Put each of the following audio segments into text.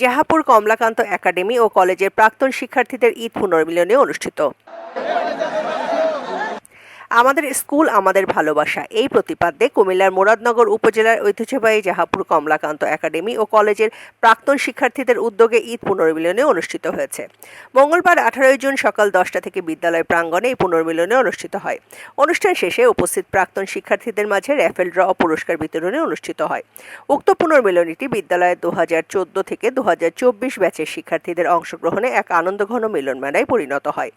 Jahapur Kamalakanta academy ও কলেজের প্রাক্তন শিক্ষার্থীদের ঈদ পুনর্মিলনী অনুষ্ঠিত। আমাদের স্কুল আমাদের ভালোবাসা এই প্রতিপাদ্যে কুমিল্লার মুরাদনগর উপজেলার ঐতিহ্যবাহী জাহাপুর কমলাকান্ত একাডেমি ও কলেজের প্রাক্তন শিক্ষার্থীদের উদ্যোগে ঈদ পুনর্মিলনী অনুষ্ঠিত হয়েছে। মঙ্গলবার 18 জুন সকাল 10টা থেকে বিদ্যালয় প্রাঙ্গণে এই পুনর্মিলনী অনুষ্ঠিত হয়। অনুষ্ঠান শেষে উপস্থিত প্রাক্তন শিক্ষার্থীদের মাঝে র্যাফেল ড্র ও পুরস্কার বিতরণী অনুষ্ঠিত হয়। উক্ত পুনর্মিলনীটি বিদ্যালয়ের 2014 থেকে 2024 ব্যাচের শিক্ষার্থীদের অংশগ্রহণে এক আনন্দঘন মিলনমেলায় পরিণত হয়।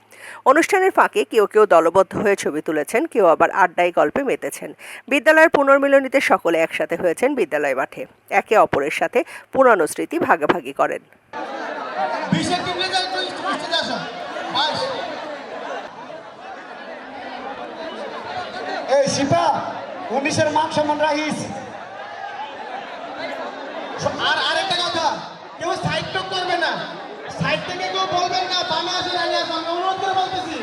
অনুষ্ঠানের ফাঁকে কেউ কেউ দলবদ্ধ হয়ে ছবি তুলেছেন, কেউ আবার আড্ডায় গল্পে মেতেছেন। বিদ্যালয়ের পুনর্মিলনীতে সকলে একসাথে হয়েছেন বিদ্যালয় মাঠে, একে অপরের সাথে পুরানো স্মৃতি ভাগাভাগি করেন। এই শিপা 19-এর মান সম্মান রাখিস। আর আরেকটা কথা, কেউ সাইড টক করবে না, সাইড থেকে কেউ বলবেন না বামে আসে ডানে আসে, আমি অনুরোধ করে বলতেছি।